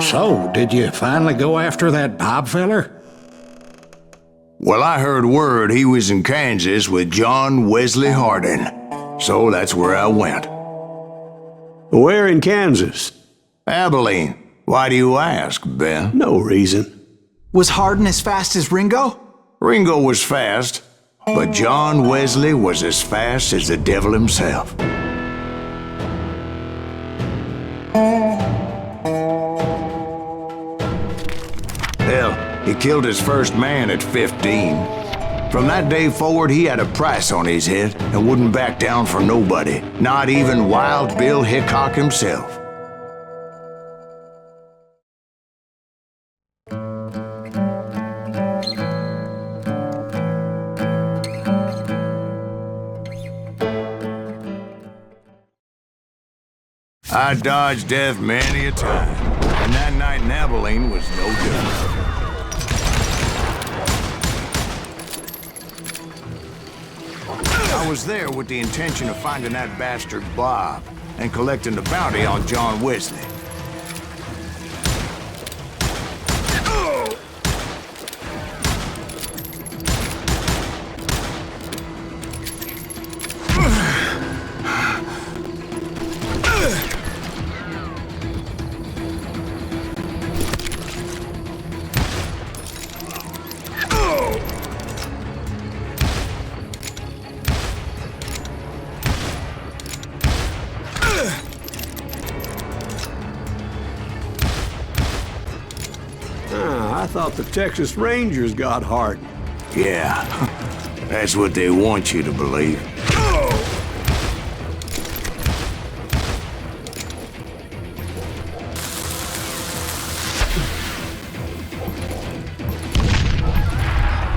So, did you finally go after that Bob feller? Well, I heard word he was in Kansas with John Wesley Hardin, so that's where I went. Where in Kansas? Abilene. Why do you ask, Ben? No reason. Was Hardin as fast as Ringo? Ringo was fast, but John Wesley was as fast as the devil himself. Hell, he killed his first man at 15. From that day forward, he had a price on his head and wouldn't back down for nobody, not even Wild Bill Hickok himself. I dodged death many a time, and that night in Abilene was no different. I was there with the intention of finding that bastard Bob and collecting the bounty on John Wesley. I thought the Texas Rangers got Hardin. Yeah, that's what they want you to believe.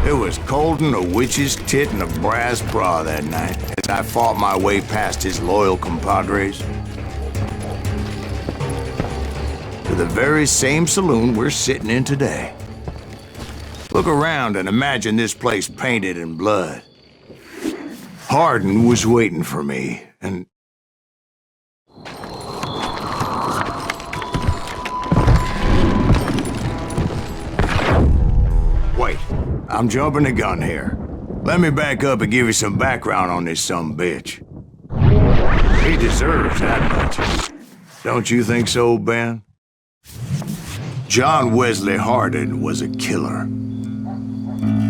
It was cold in a witch's tit and a brass bra that night as I fought my way past his loyal compadres to the very same saloon we're sitting in today. Look around and imagine this place painted in blood. Hardin was waiting for me, and... Wait, I'm jumping the gun here. Let me back up and give you some background on this sumbitch. He deserves that much. Don't you think so, Ben? John Wesley Hardin was a killer.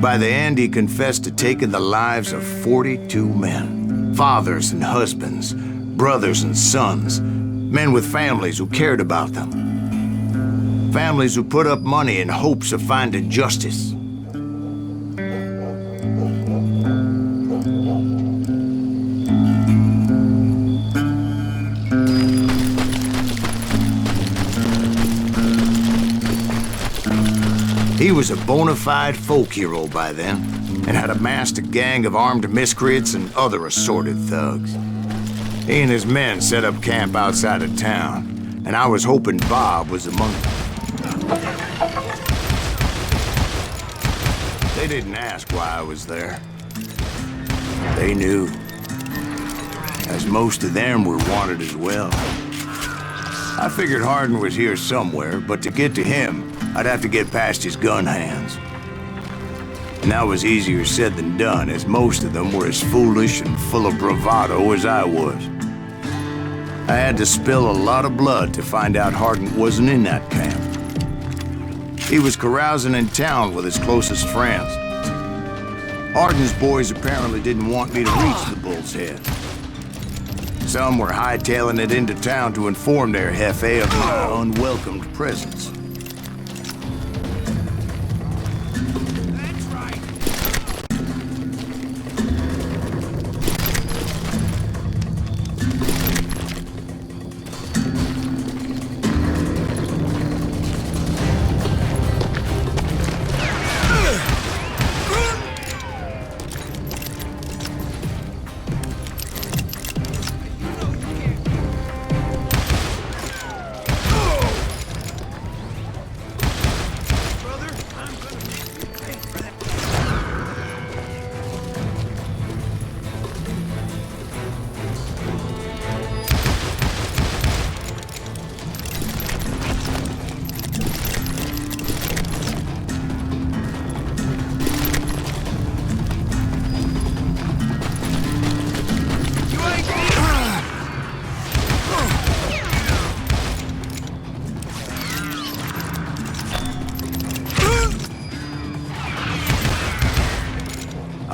By the end, he confessed to taking the lives of 42 men. Fathers and husbands, brothers and sons, men with families who cared about them. Families who put up money in hopes of finding justice. He was a bona fide folk hero by then, and had amassed a gang of armed miscreants and other assorted thugs. He and his men set up camp outside of town, and I was hoping Bob was among them. They didn't ask why I was there. They knew, as most of them were wanted as well. I figured Hardin was here somewhere, but to get to him, I'd have to get past his gun hands. And that was easier said than done, as most of them were as foolish and full of bravado as I was. I had to spill a lot of blood to find out Hardin wasn't in that camp. He was carousing in town with his closest friends. Hardin's boys apparently didn't want me to reach the Bull's Head. Some were hightailing it into town to inform their jefe of my unwelcomed presence.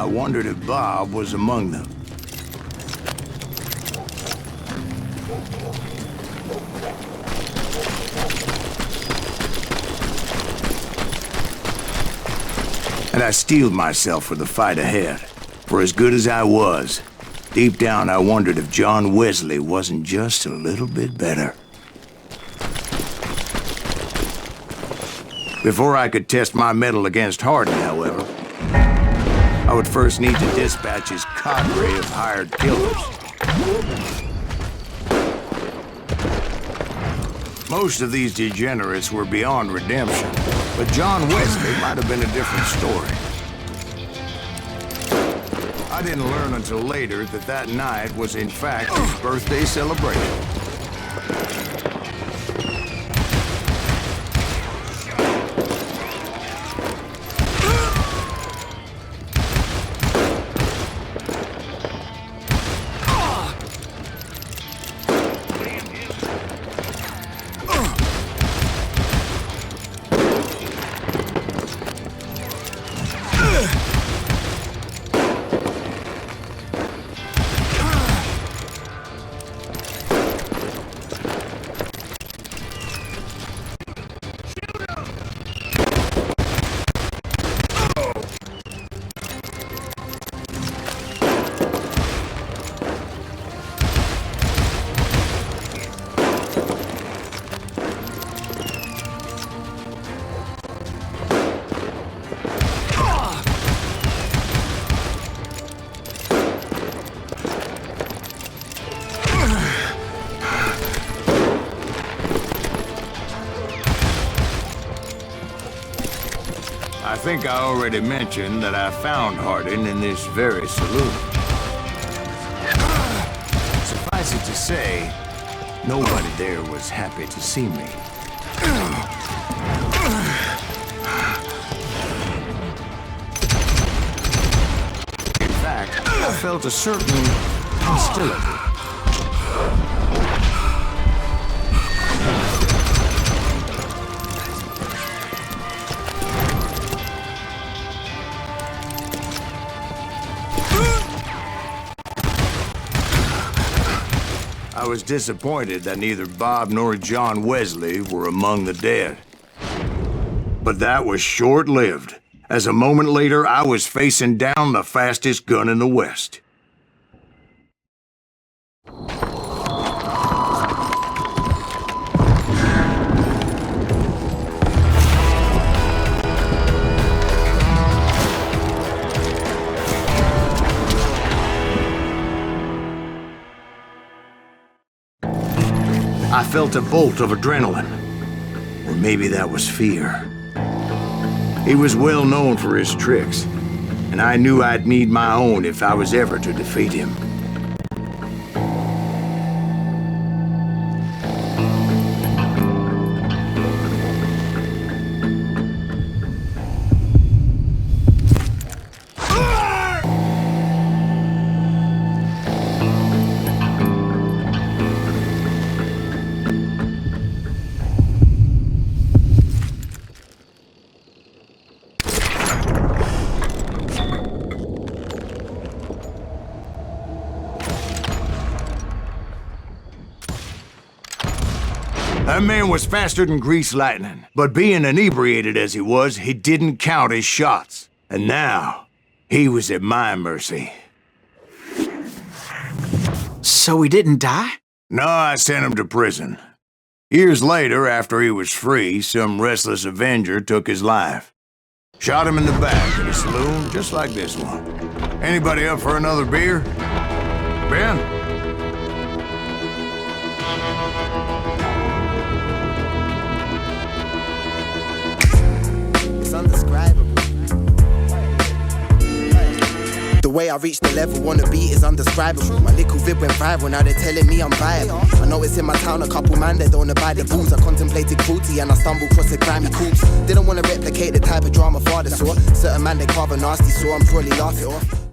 wondered if Bob was among them. And I steeled myself for the fight ahead. For as good as I was, deep down I wondered if John Wesley wasn't just a little bit better. Before I could test my mettle against Hardin, however, I would first need to dispatch his cadre of hired killers. Most of these degenerates were beyond redemption, but John Wesley might have been a different story. I didn't learn until later that that night was in fact his birthday celebration. I think I already mentioned that I found Hardin in this very saloon. Suffice it to say, nobody there was happy to see me. In fact, I felt a certain hostility. I was disappointed that neither Bob nor John Wesley were among the dead. But that was short-lived, as a moment later I was facing down the fastest gun in the West. I felt a bolt of adrenaline, or maybe that was fear. He was well known for his tricks, and I knew I'd need my own if I was ever to defeat him. That man was faster than greased lightning, but being inebriated as he was, he didn't count his shots. And now, he was at my mercy. So he didn't die? No, I sent him to prison. Years later, after he was free, some restless avenger took his life. Shot him in the back in a saloon just like this one. Anybody up for another beer? Ben? Undescribable. The way I reached the level on the beat is undescribable. My little vid went viral, now they're telling me I'm viable. I know it's in my town, a couple man that don't abide the rules. I contemplated cruelty and I stumbled across a grimy corpse. Didn't want to replicate the type of drama father saw. Certain man they carve a nasty, so I'm probably laughing off.